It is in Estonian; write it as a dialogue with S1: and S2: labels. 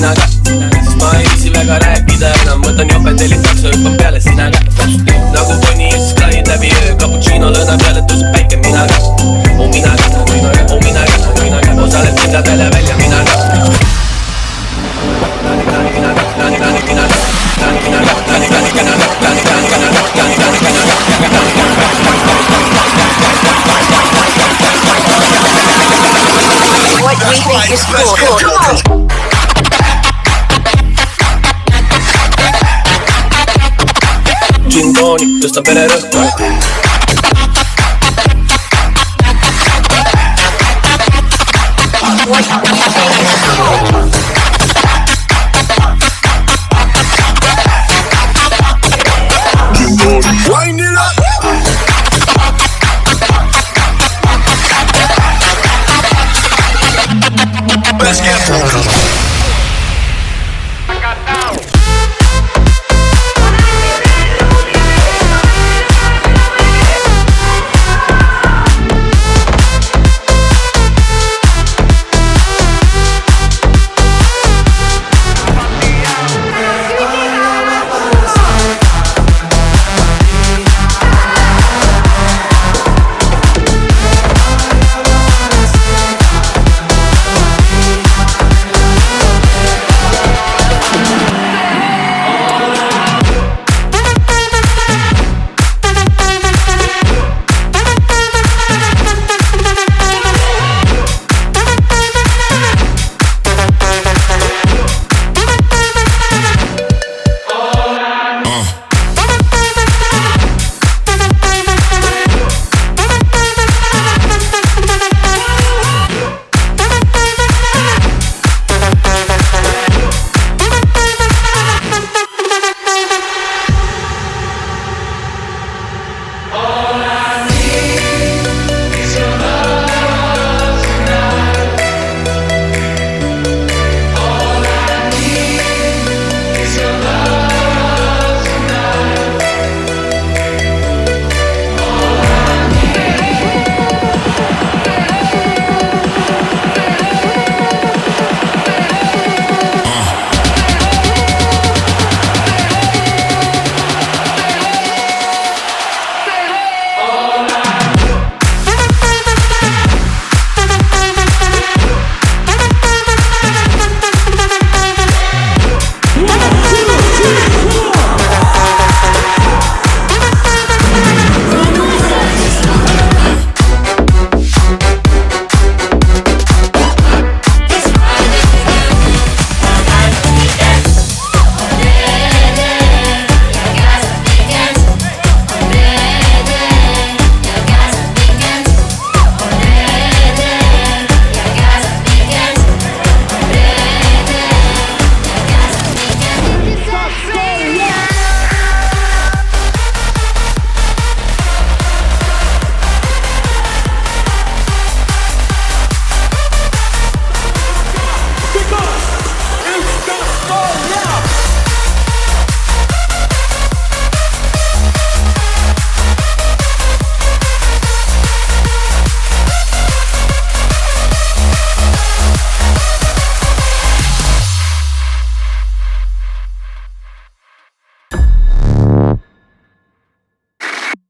S1: mina ka. Sest ma ei viisi väga rääkida enam, võtan joped, tellin takso, hüppan peale sina ka. Täpselt nii nagu Bonnie ja siis Clyde läbi öö, cappuccino lõõna peale tõuseb päike, mina ka. Oh mina ka, oh mina ka, oh mina ka, osaleb kinda peale välja, mina ka.
S2: What do we think is cool?
S1: Gin tonic, tõstab vererõhku.